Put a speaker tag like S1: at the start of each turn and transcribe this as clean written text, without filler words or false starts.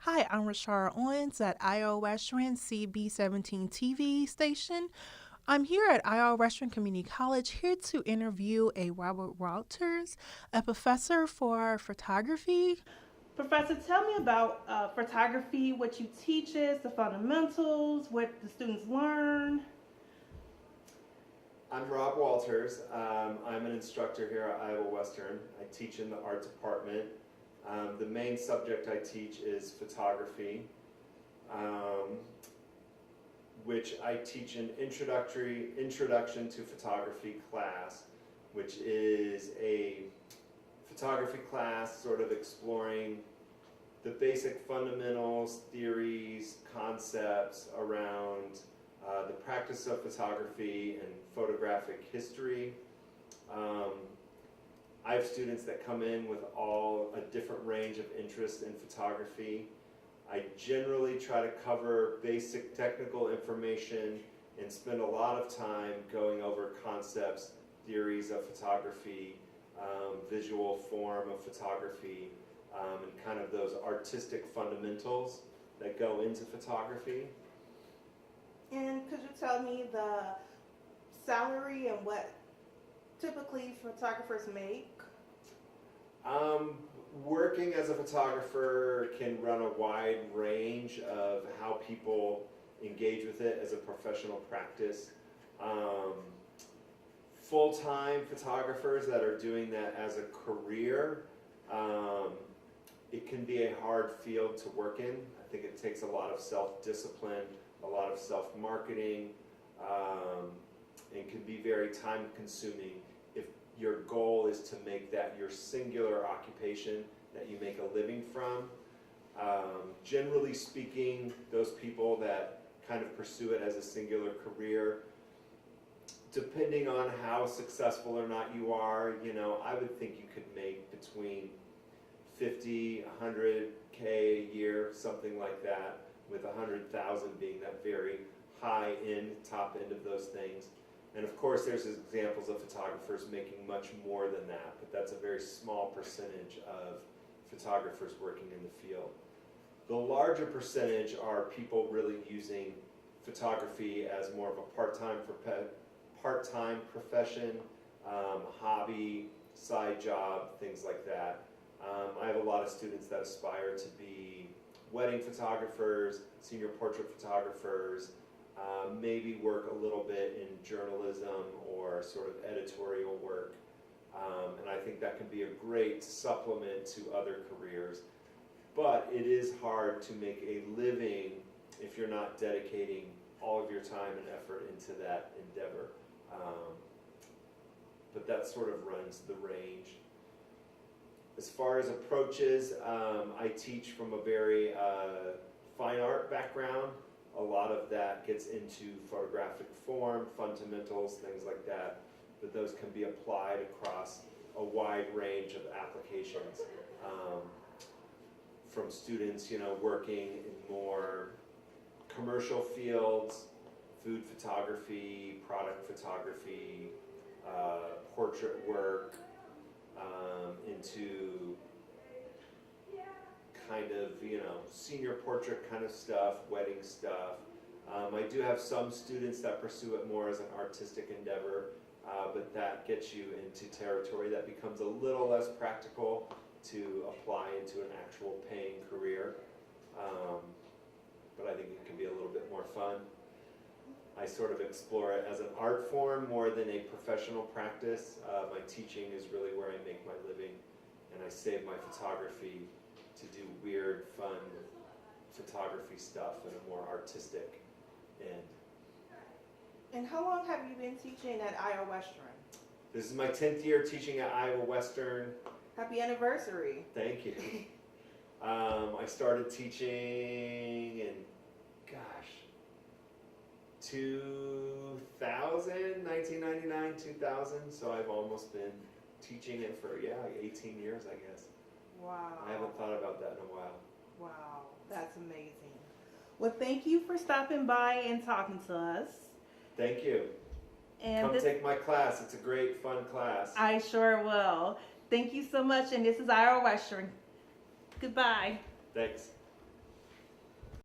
S1: Hi, I'm Rashara Owens at IO Western CB17 TV station. I'm here at IO Western Community College here to interview a Robert Walters, a professor for photography. Professor, tell me about photography, what you teach us, the fundamentals, what the students learn.
S2: I'm Rob Walters. I'm an instructor here at Iowa Western. I teach in the art department. The main subject I teach is photography, which I teach an introduction to photography class, which is a photography class sort of exploring the basic fundamentals, theories, concepts around the practice of photography and photographic history. I have students that come in with all a different range of interest in photography. I generally try to cover basic technical information and spend a lot of time going over concepts, theories of photography, visual form of photography, and kind of those artistic fundamentals that go into photography.
S1: And could you tell me the salary and what typically photographers make?
S2: Working as a photographer can run a wide range of how people engage with it as a professional practice. Full-time photographers that are doing that as a career, it can be a hard field to work in. I think it takes a lot of self-discipline, a lot of self-marketing, and can be very time-consuming if your goal is to make that your singular occupation that you make a living from. Generally speaking, those people that kind of pursue it as a singular career, depending on how successful or not you are, I would think you could make between 50, 100K a year, something like that, with 100,000 being that very high end, top end of those things. And of course there's examples of photographers making much more than that, but that's a very small percentage of photographers working in the field. The larger percentage are people really using photography as more of a part-time profession, hobby, side job, things like that. I have a lot of students that aspire to be wedding photographers, senior portrait photographers, maybe work a little bit in journalism or sort of editorial work. And I think that can be a great supplement to other careers. But it is hard to make a living if you're not dedicating all of your time and effort into that endeavor. But that sort of runs the range. As far as approaches, I teach from a very fine art background. A lot of that gets into photographic form, fundamentals, things like that. But those can be applied across a wide range of applications. From students, working in more commercial fields, food photography, product photography, portrait work, into kind of, senior portrait kind of stuff, wedding stuff. I do have some students that pursue it more as an artistic endeavor, but that gets you into territory that becomes a little less practical to apply into an actual paying career. But I think it can be a little bit more fun. I sort of explore it as an art form more than a professional practice. My teaching is really where I make my living, and I save my photography to do weird, fun photography stuff in a more artistic end.
S1: And how long have you been teaching at Iowa Western?
S2: This is my 10th year teaching at Iowa Western.
S1: Happy anniversary.
S2: Thank you. I started teaching in, 1999, 2000, so I've almost been teaching it for, 18 years, I guess.
S1: Wow.
S2: I haven't thought about that in a while.
S1: Wow, that's amazing. Well, thank you for stopping by and talking to us.
S2: Thank you.
S1: And
S2: Come take my class. It's a great, fun class.
S1: I sure will. Thank you so much, and this is Iowa Western. Goodbye.
S2: Thanks.